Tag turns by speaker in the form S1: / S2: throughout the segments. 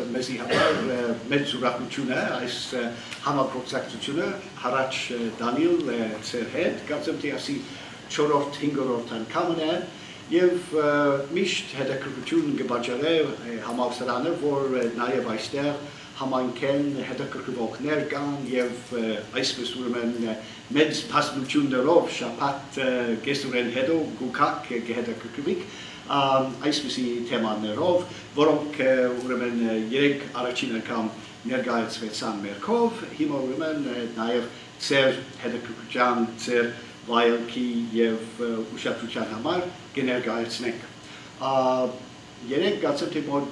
S1: mezi hamar medzurak tuna is hamar proxact tuna harach Daniel Serhead gazemti asi chorort hingorort an kamene Jev misht hedek tun gebajare hamar sarane vor naye vaister Haman ken hedek kuvok nergan jev aisbus urmen meds pasmuchun derov shapat gesuren hedo gukak gehedek kuvik aisbusi teman nerov vorok urmen yerek arachina kam nergayet svetsan merkov himo urmen nayev tser hedek kujan tser while ki jev ushatruchan hamar genergayet snek yerek gatsete mod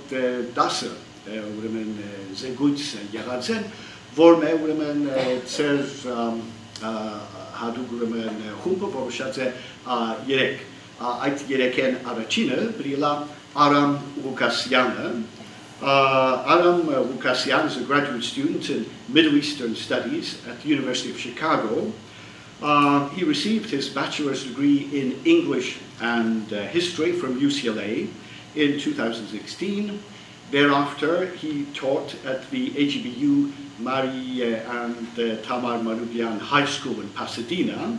S1: dasa urmen zeguts yaratzen vorme urmen tser hadug urmen humpo boroshatze yerek ait yereken arachina brila Aram Lukasiana. Aram Lukasian is a graduate student in Middle Eastern Studies at the University of Chicago. He received his bachelor's degree in English and history from UCLA in 2016. Thereafter, he taught at the AGBU Mari and Tamar Marubian High School in Pasadena.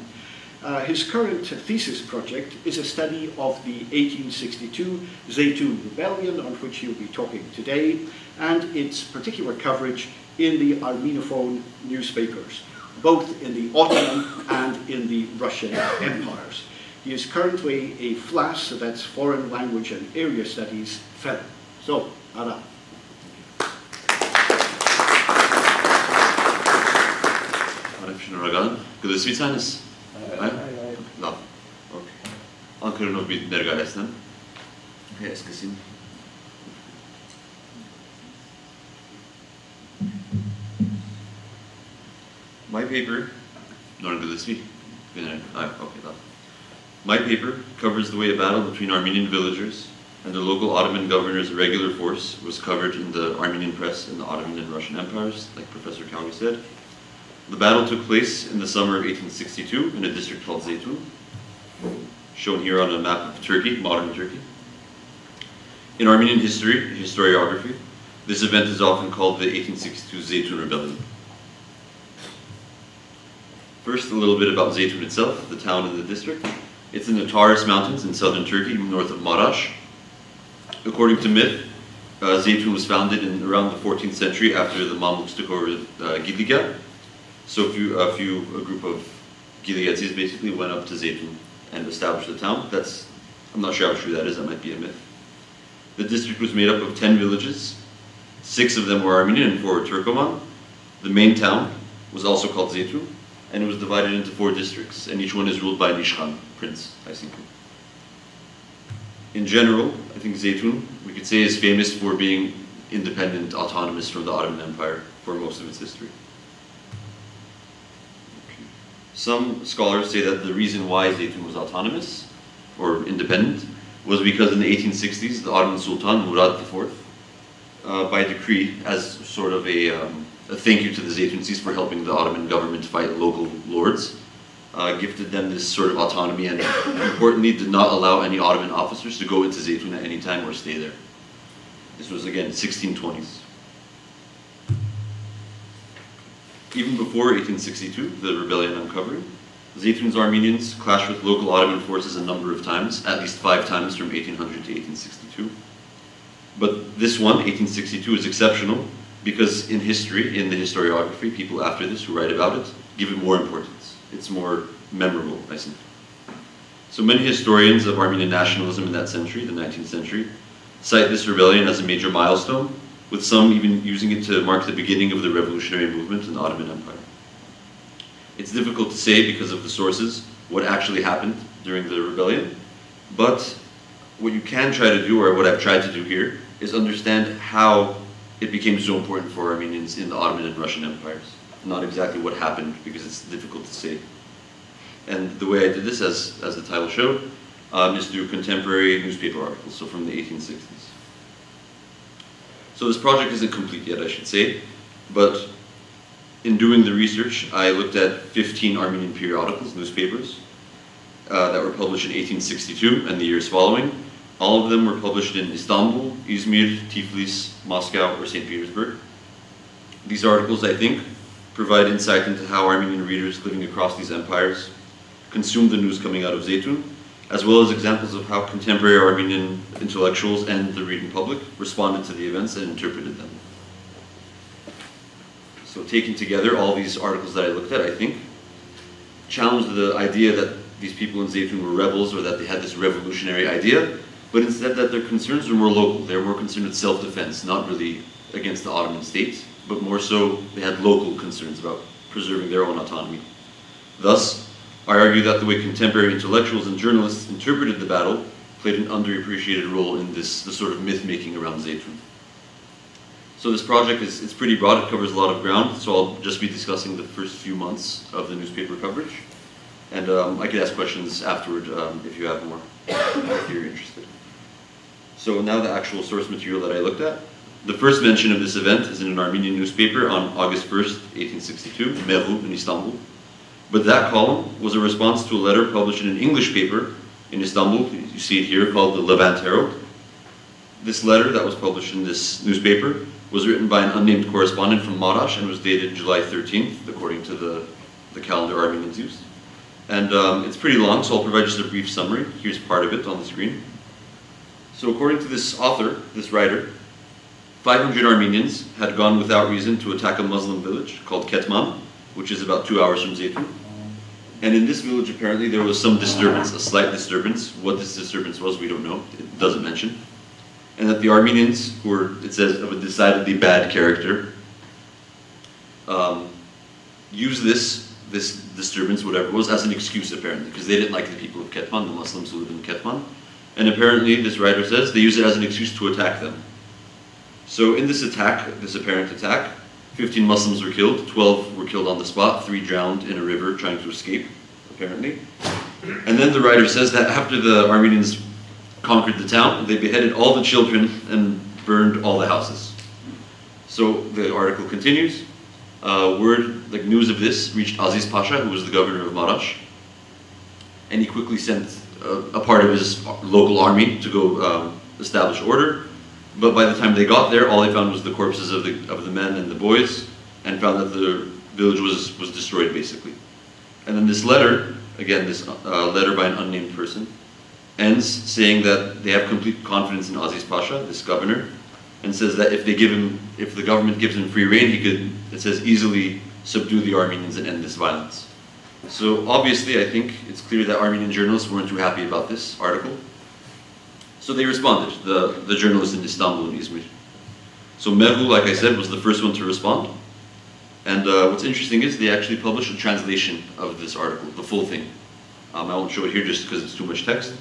S1: His current thesis project is a study of the 1862 Zaytun Rebellion, on which he'll be talking today, and its particular coverage in the Armenophone newspapers, both in the Ottoman and in the Russian empires. He is currently a FLAS, so that's Foreign Language and Area Studies fellow. So, Aram.
S2: Good to see No. Okay. Ankara no bit nergalesnem. Yes, kesin. My paper, not good to see. Okay, My paper covers the way a battle between Armenian villagers and the local Ottoman governor's regular force was covered in the Armenian press in the Ottoman and Russian empires, like Professor Kalvi said. The battle took place in the summer of 1862 in a district called Zeytun, shown here on a map of Turkey, modern Turkey. In Armenian history, historiography, this event is often called the 1862 Zeytun Rebellion. First, a little bit about Zeytun itself, the town and the district. It's in the Taurus Mountains in southern Turkey, north of Marash. According to myth, Zeytun was founded in around the 14th century after the Mamluks took over Giligad. So a group of Gileadis basically went up to Zeytun and established the town. I'm not sure how true that is, that might be a myth. The district was made up of 10 villages. 6 of them were Armenian and 4 were Turkoman. The main town was also called Zeytun, and it was divided into 4 districts, and each one is ruled by Nishkhan, prince, I think. In general, I think Zeytun, we could say, is famous for being independent, autonomous from the Ottoman Empire for most of its history. Some scholars say that the reason why Zeytun was autonomous or independent was because in the 1860s, the Ottoman Sultan, Murad IV, by decree, as sort of a thank you to the Zeytuncis for helping the Ottoman government fight local lords, gifted them this sort of autonomy and, importantly, did not allow any Ottoman officers to go into Zeytun at any time or stay there. This was, again, 1620s. Even before 1862, the rebellion I'm covering, Zeytun's Armenians clashed with local Ottoman forces a number of times, at least 5 times from 1800 to 1862. But this one, 1862, is exceptional because in history, in the historiography, people after this who write about it give it more importance. It's more memorable, I think. So many historians of Armenian nationalism in that century, the 19th century, cite this rebellion as a major milestone, with some even using it to mark the beginning of the revolutionary movement in the Ottoman Empire. It's difficult to say because of the sources what actually happened during the rebellion, but what you can try to do, or what I've tried to do here, is understand how it became so important for Armenians in the Ottoman and Russian empires. Not exactly what happened, because it's difficult to say. And the way I did this, as the title showed, is through contemporary newspaper articles, so from the 1860s. So this project isn't complete yet, I should say, but in doing the research, I looked at 15 Armenian periodicals, newspapers, that were published in 1862 and the years following, All of them were published in Istanbul, Izmir, Tiflis, Moscow, or St. Petersburg. These articles, I think, provide insight into how Armenian readers living across these empires consumed the news coming out of Zeytun, as well as examples of how contemporary Armenian intellectuals and the reading public responded to the events and interpreted them. So taking together all these articles that I looked at, I think, challenged the idea that these people in Zeytun were rebels or that they had this revolutionary idea, but instead that their concerns were more local. They were more concerned with self-defense, not really against the Ottoman state, but more so they had local concerns about preserving their own autonomy. Thus, I argue that the way contemporary intellectuals and journalists interpreted the battle played an underappreciated role in the sort of myth-making around Zeytun. So this project it's pretty broad, it covers a lot of ground, so I'll just be discussing the first few months of the newspaper coverage. And I could ask questions afterward if you have more, if you're interested. So now the actual source material that I looked at. The first mention of this event is in an Armenian newspaper on August 1st, 1862, Meru in Istanbul. But that column was a response to a letter published in an English paper in Istanbul, you see it here, called the Levant Herald. This letter that was published in this newspaper was written by an unnamed correspondent from Marash and was dated July 13th, according to the calendar Armenians used. And it's pretty long, so I'll provide just a brief summary. Here's part of it on the screen. So according to this author, this writer, 500 Armenians had gone without reason to attack a Muslim village called Ketman, which is about 2 hours from Zeytun. And in this village, apparently, there was some disturbance, a slight disturbance. What this disturbance was, we don't know. It doesn't mention. And that the Armenians, who were, it says, of a decidedly bad character, used this disturbance, whatever it was, as an excuse, apparently, because they didn't like the people of Ketman, the Muslims who live in Ketman. And apparently, this writer says, they used it as an excuse to attack them. So in this attack, this apparent attack, 15 Muslims were killed, 12 were killed on the spot, 3 drowned in a river trying to escape, apparently. And then the writer says that after the Armenians conquered the town, they beheaded all the children and burned all the houses. So the article continues. News of this reached Aziz Pasha, who was the governor of Marash, and he quickly sent a part of his local army to go establish order. But by the time they got there, all they found was the corpses of the men and the boys, and found that the village was destroyed, basically. And then this letter, again, this letter by an unnamed person, ends saying that they have complete confidence in Aziz Pasha, this governor, and says that if the government gives him free rein, he could, it says, easily subdue the Armenians and end this violence. So obviously, I think it's clear that Armenian journalists weren't too happy about this article. So they responded, the journalists in Istanbul and Izmir. So Meru, like I said, was the first one to respond. And what's interesting is they actually published a translation of this article, the full thing. I won't show it here just because it's too much text.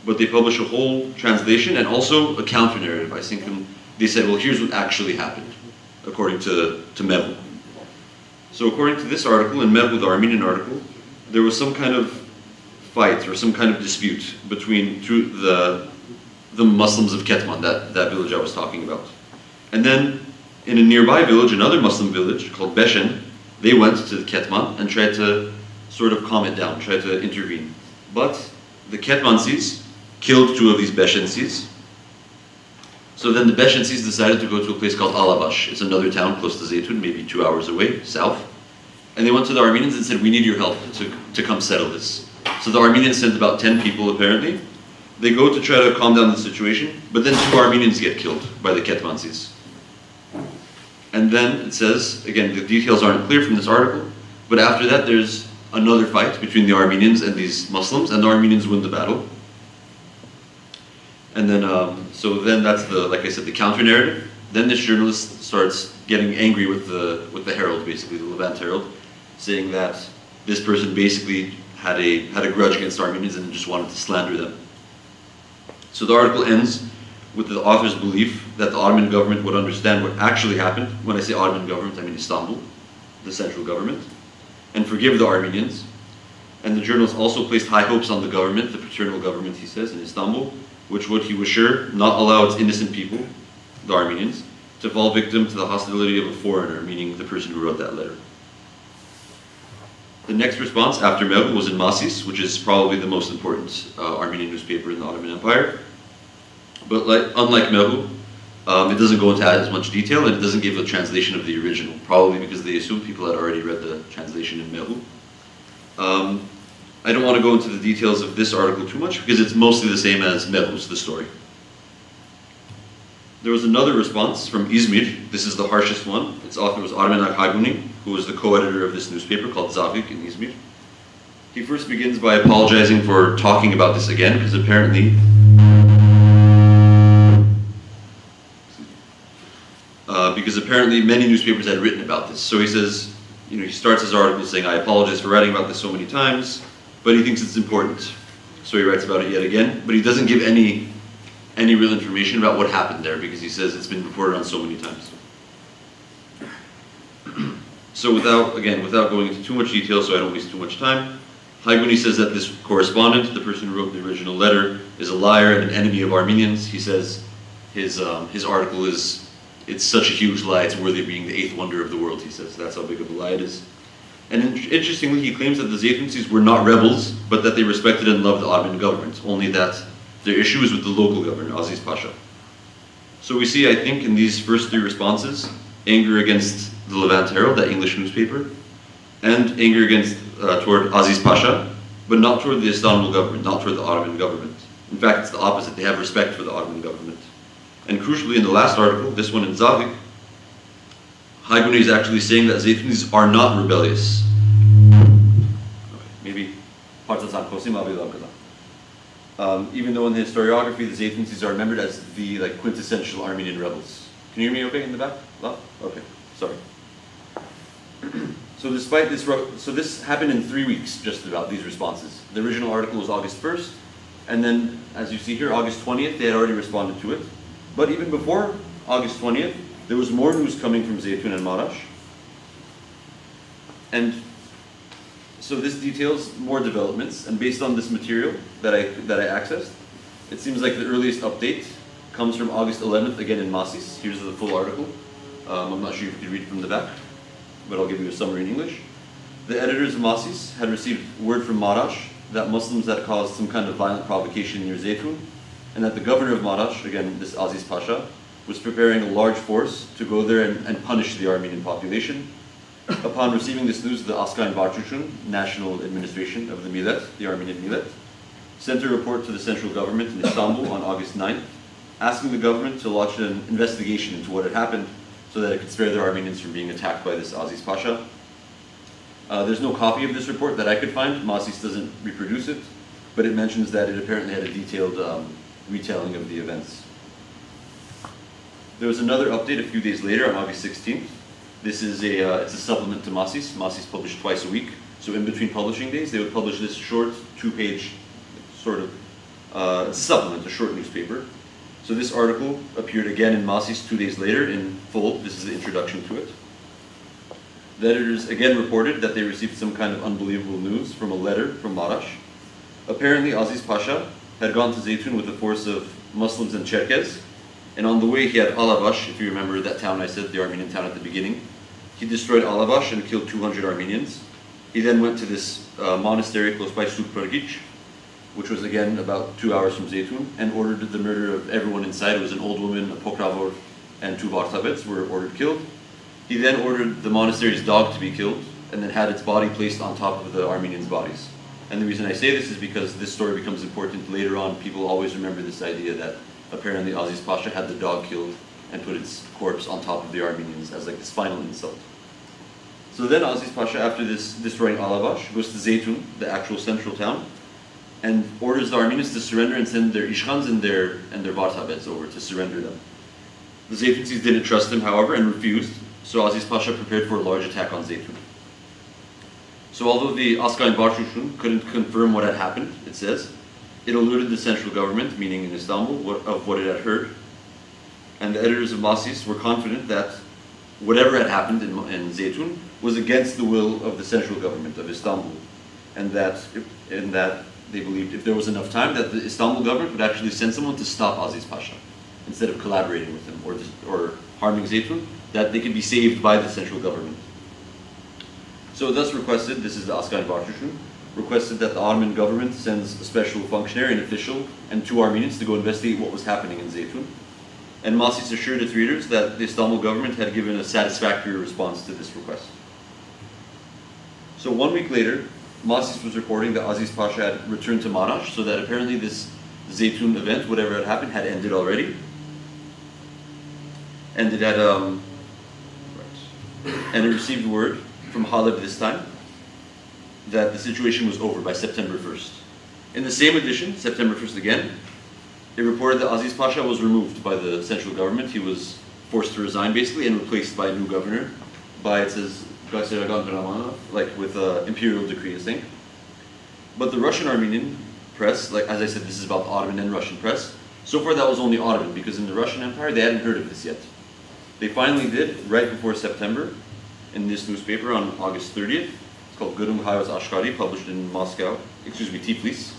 S2: But they published a whole translation and also a counter-narrative. I think they said, well, here's what actually happened, according to Meru. So according to this article, in Meru, the Armenian article, there was some kind of fight or some kind of dispute between the Muslims of Ketman, that village I was talking about. And then in a nearby village, another Muslim village called Beshen, they went to Ketman and tried to sort of calm it down, tried to intervene. But the Ketmansis killed 2 of these Beshensis. So then the Beshensis decided to go to a place called Alabash. It's another town close to Zeytun, maybe 2 hours away, south. And they went to the Armenians and said, we need your help to come settle this. So the Armenians sent about 10 people, apparently. They go to try to calm down the situation, but then 2 Armenians get killed by the Ketmansis. And then it says, again, the details aren't clear from this article, but after that there's another fight between the Armenians and these Muslims, and the Armenians win the battle. And then, so then that's like I said, the counter-narrative. Then this journalist starts getting angry with the Herald, basically, the Levant Herald, saying that this person basically had a grudge against Armenians and just wanted to slander them. So the article ends with the author's belief that the Ottoman government would understand what actually happened. When I say Ottoman government, I mean Istanbul, the central government, and forgive the Armenians. And the journalist also placed high hopes on the government, the paternal government, he says, in Istanbul, which would, he was sure, not allow its innocent people, the Armenians, to fall victim to the hostility of a foreigner, meaning the person who wrote that letter. The next response after Meru was in Masis, which is probably the most important Armenian newspaper in the Ottoman Empire. But unlike Meru, it doesn't go into as much detail, and it doesn't give a translation of the original, probably because they assume people had already read the translation in Meru. I don't want to go into the details of this article too much, because it's mostly the same as Meru's, the story. There was another response from Izmir. This is the harshest one. Its author was Armenak Hayguni, who was the co-editor of this newspaper called Zavik in Izmir. He first begins by apologizing for talking about this again, because apparently many newspapers had written about this. So he says, he starts his article saying, I apologize for writing about this so many times, but he thinks it's important. So he writes about it yet again, but he doesn't give any real information about what happened there, because he says it's been reported on so many times. So without going into too much detail, so I don't waste too much time, Hayguni says that this correspondent, the person who wrote the original letter, is a liar and an enemy of Armenians. He says his article it's such a huge lie, it's worthy of being the 8th wonder of the world, he says. That's how big of a lie it is. And interestingly, he claims that the Zeytuncis were not rebels, but that they respected and loved the Ottoman government, only that their issue is with the local governor, Aziz Pasha. So we see, I think, in these first 3 responses, anger against the Levant Herald, that English newspaper, and anger toward Aziz Pasha, but not toward the Istanbul government, not toward the Ottoman government. In fact, it's the opposite. They have respect for the Ottoman government. And crucially, in the last article, this one in Zavik, Hayguni is actually saying that Zeytuncis are not rebellious. Okay, maybe even though in the historiography the Zeytuncis are remembered as the quintessential Armenian rebels. Can you hear me okay in the back? Oh, okay, sorry. So despite this, this happened in 3 weeks, just about, these responses. The original article was August 1st, and then, as you see here, August 20th, they had already responded to it. But even before August 20th, there was more news coming from Zeytun and Marash. And so this details more developments, and based on this material that I accessed, it seems like the earliest update comes from August 11th, again in Masis. Here's the full article. I'm not sure if you can read it from the back, but I'll give you a summary in English. The editors of Masis had received word from Marash that Muslims had caused some kind of violent provocation near Zeytun, and that the governor of Marash, again this Aziz Pasha, was preparing a large force to go there and punish the Armenian population. Upon receiving this news, the Askain Barchuchun, National Administration of the Millet, the Armenian Millet, sent a report to the central government in Istanbul on August 9th, asking the government to launch an investigation into what had happened so that it could spare the Armenians from being attacked by this Aziz Pasha. There's no copy of this report that I could find. Masis doesn't reproduce it, but it mentions that it apparently had a detailed retelling of the events. There was another update a few days later on August 16th. This is it's a supplement to Masis. Masis published twice a week. So in between publishing days, they would publish this short 2-page sort of, it's a supplement, a short newspaper. So this article appeared again in Masis 2 days later in full. This is the introduction to it. The editors again reported that they received some kind of unbelievable news from a letter from Marash. Apparently Aziz Pasha had gone to Zeytun with a force of Muslims and Cherkez, and on the way he had Alabash, if you remember that town I said, the Armenian town at the beginning. He destroyed Alabash and killed 200 Armenians. He then went to this monastery close by Suprgic, which was again about 2 hours from Zeytun, and ordered the murder of everyone inside. It was an old woman, a Pokravor, and 2 Vartabets were ordered killed. He then ordered the monastery's dog to be killed, and then had its body placed on top of the Armenians' bodies. And the reason I say this is because this story becomes important later on. People always remember this idea that apparently Aziz Pasha had the dog killed and put its corpse on top of the Armenians as this final insult. So then Aziz Pasha, after this destroying Alabash, goes to Zeytun, the actual central town, and orders the Armenians to surrender and send their Ishkhans and their Vartabets over to surrender them. The Zeytuncis didn't trust him, however, and refused, so Aziz Pasha prepared for a large attack on Zeytun. So although the Askain Barchuchun couldn't confirm what had happened, it says, it alerted the central government, meaning in Istanbul, of what it had heard. And the editors of Masis were confident that whatever had happened in Zeytun was against the will of the central government of Istanbul. And that they believed if there was enough time that the Istanbul government would actually send someone to stop Aziz Pasha, instead of collaborating with him or harming Zeytun, that they could be saved by the central government. So thus requested, this is the Askain Barchuchun, requested that the Ottoman government sends a special functionary, an official, and 2 Armenians to go investigate what was happening in Zeytun. And Masis assured its readers that the Istanbul government had given a satisfactory response to this request. So 1 week later, Masis was reporting that Aziz Pasha had returned to Marash, so that apparently this Zeytun event, whatever had happened, had ended already. And it had, and it received word from Haleb this time that the situation was over by September 1st. In the same edition, September 1st again, it reported that Aziz Pasha was removed by the central government. He was forced to resign basically and replaced by a new governor by, it says, like with imperial decree, I think. But the Russian Armenian press, like as I said, this is about the Ottoman and Russian press. So far that was only Ottoman, because in the Russian Empire they hadn't heard of this yet. They finally did, right before September, in this newspaper on August 30th. It's called Gurung Hayaz Ashkari, published in Tiflis.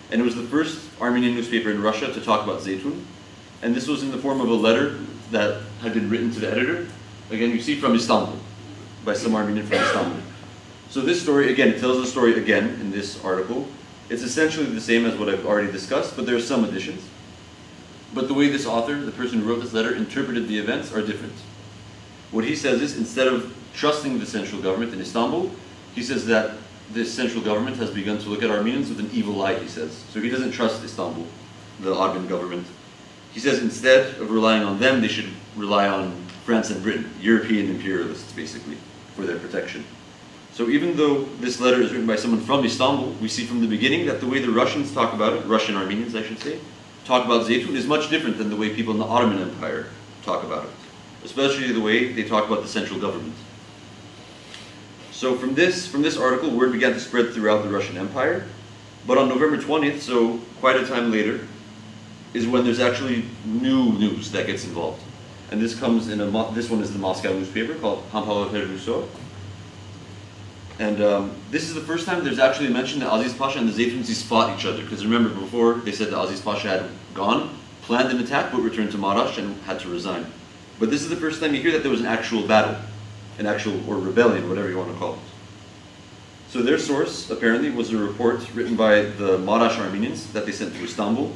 S2: And it was the first Armenian newspaper in Russia to talk about Zeytun. And this was in the form of a letter that had been written to the editor. Again, you see from Istanbul, by some Armenian from Istanbul. So this story, again, it tells the story again in this article. It's essentially the same as what I've already discussed, but there are some additions. But the way this author, the person who wrote this letter, interpreted the events are different. What he says is, instead of trusting the central government in Istanbul, he says that this central government has begun to look at Armenians with an evil eye, he says. So he doesn't trust Istanbul, the Ottoman government. He says instead of relying on them, they should rely on France and Britain, European imperialists, basically, for their protection. So even though this letter is written by someone from Istanbul, we see from the beginning that the way the Russians talk about it, Russian Armenians I should say, talk about Zeytun is much different than the way people in the Ottoman Empire talk about it. Especially the way they talk about the central government. So from this article, word began to spread throughout the Russian Empire. But on November 20th, so quite a time later, is when there's actually new news that gets involved. And this comes in this one is the Moscow newspaper called Hampala Russo. And this is the first time there's actually mention that Aziz Pasha and the Zeytunsis fought each other. Because remember, before they said that Aziz Pasha had gone, planned an attack, but returned to Marash and had to resign. But this is the first time you hear that there was an actual battle, or rebellion, whatever you want to call it. So their source, apparently, was a report written by the Marash Armenians that they sent to Istanbul.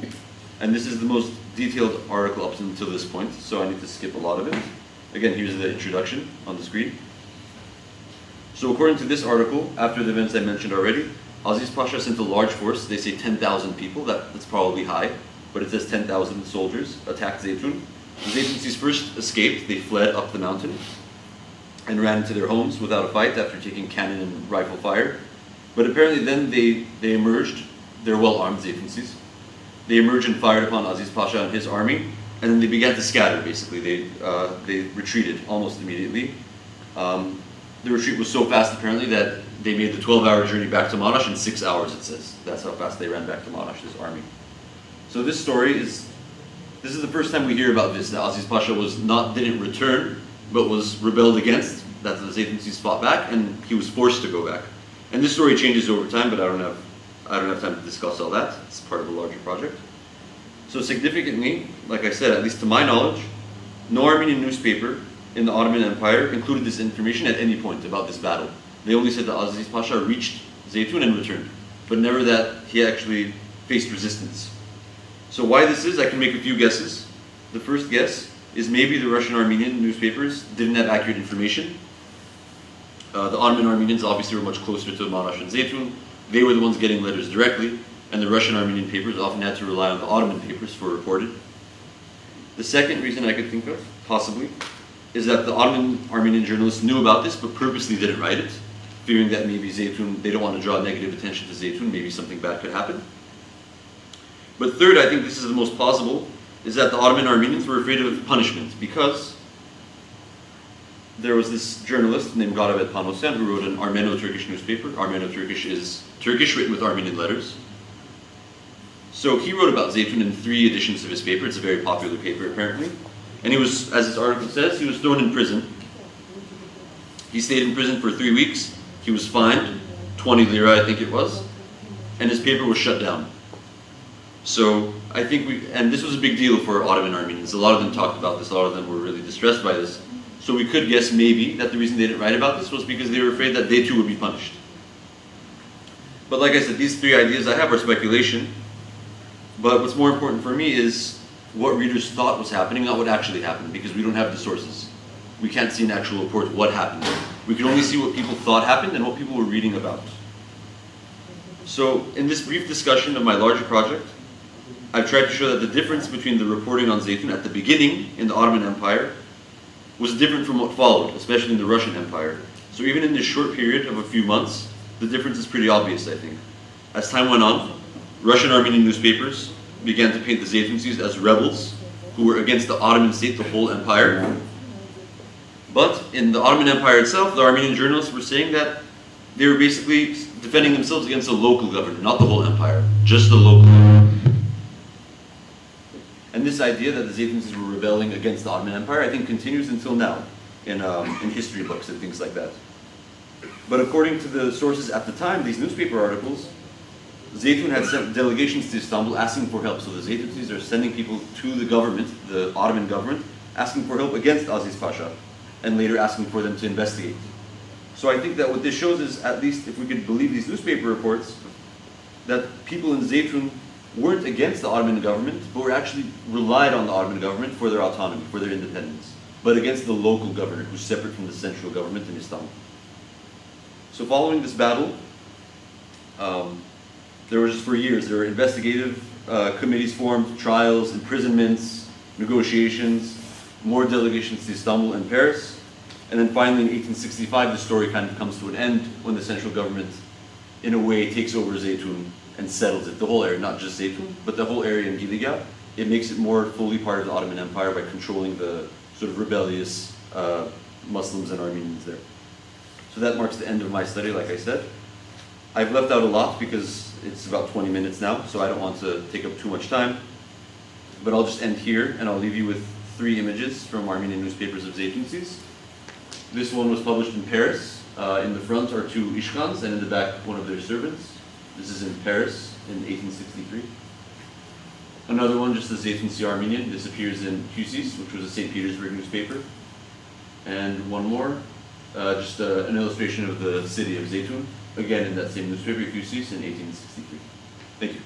S2: And this is the most detailed article up until this point, so I need to skip a lot of it. Again, here's the introduction on the screen. So according to this article, after the events I mentioned already, Aziz Pasha sent a large force, they say 10,000 people, that's probably high, but it says 10,000 soldiers, attacked Zeytun. The Zeytunsis first escaped, they fled up the mountain and ran into their homes without a fight after taking cannon and rifle fire. But apparently then they emerged, they're well-armed Zeytunsis. They emerged and fired upon Aziz Pasha and his army, and then they began to scatter, basically. They retreated almost immediately. The retreat was so fast, apparently, that they made the 12-hour journey back to Marash in 6 hours, it says. That's how fast they ran back to Marash, this army. So this story is the first time we hear about this, that Aziz Pasha didn't return, but was rebelled against, that the Zeytunsis fought back, and he was forced to go back. And this story changes over time, but I don't have time to discuss all that. It's part of a larger project. So significantly, like I said, at least to my knowledge, no Armenian newspaper in the Ottoman Empire included this information at any point about this battle. They only said that Aziz Pasha reached Zeytun and returned, but never that he actually faced resistance. So why this is, I can make a few guesses. The first guess is maybe the Russian Armenian newspapers didn't have accurate information. The Ottoman Armenians obviously were much closer to Marash and Zeytun. They were the ones getting letters directly, and the Russian Armenian papers often had to rely on the Ottoman papers for reporting. The second reason I could think of, possibly, is that the Ottoman Armenian journalists knew about this but purposely didn't write it, fearing that maybe Zeytun, they don't want to draw negative attention to Zeytun, maybe something bad could happen. But third, I think this is the most plausible, is that the Ottoman Armenians were afraid of punishment because there was this journalist named Garavet Panosyan who wrote an Armeno-Turkish newspaper. Armeno-Turkish is Turkish written with Armenian letters. So he wrote about Zeytun in 3 editions of his paper. It's a very popular paper, apparently. And he was, as his article says, he was thrown in prison. He stayed in prison for 3 weeks. He was fined, 20 lira I think it was, and his paper was shut down. So I think and this was a big deal for Ottoman Armenians. A lot of them talked about this, a lot of them were really distressed by this. So we could guess maybe that the reason they didn't write about this was because they were afraid that they too would be punished. But like I said, these three ideas I have are speculation. But what's more important for me is what readers thought was happening, not what actually happened, because we don't have the sources. We can't see an actual report what happened. We can only see what people thought happened and what people were reading about. So in this brief discussion of my larger project, I've tried to show that the difference between the reporting on Zeytun at the beginning in the Ottoman Empire was different from what followed, especially in the Russian Empire. So even in this short period of a few months, the difference is pretty obvious, I think. As time went on, Russian Armenian newspapers began to paint the Zeytuncis as rebels who were against the Ottoman state, the whole empire. But in the Ottoman Empire itself, the Armenian journalists were saying that they were basically defending themselves against the local government, not the whole empire, just the local government. And this idea that the Zeytuncis were rebelling against the Ottoman Empire, I think, continues until now in history books and things like that. But according to the sources at the time, these newspaper articles, Zeytun had sent delegations to Istanbul asking for help. So the Zeytuncis are sending people to the government, the Ottoman government, asking for help against Aziz Pasha, and later asking for them to investigate. So I think that what this shows is, at least if we could believe these newspaper reports, that people in Zeytun weren't against the Ottoman government, but were actually relied on the Ottoman government for their autonomy, for their independence, but against the local governor, who's separate from the central government in Istanbul. So following this battle, there was, for years, there were investigative committees formed, trials, imprisonments, negotiations, more delegations to Istanbul and Paris, and then finally in 1865 the story kind of comes to an end when the central government, in a way, takes over Zeytun and settles it, the whole area, not just Zeytun, but the whole area in Giligah. It makes it more fully part of the Ottoman Empire by controlling the sort of rebellious Muslims and Armenians there. So that marks the end of my study, like I said. I've left out a lot because it's about 20 minutes now, so I don't want to take up too much time. But I'll just end here, and I'll leave you with 3 images from Armenian newspapers of Zeytuncis. This one was published in Paris. In the front are 2 Ishkans, and in the back, one of their servants. This is in Paris in 1863. Another one, just the Zeytunci Armenian. This appears in Husis, which was a St. Petersburg newspaper. And one more, just an illustration of the city of Zeytun, again in that same newspaper, Husis, in 1863. Thank you.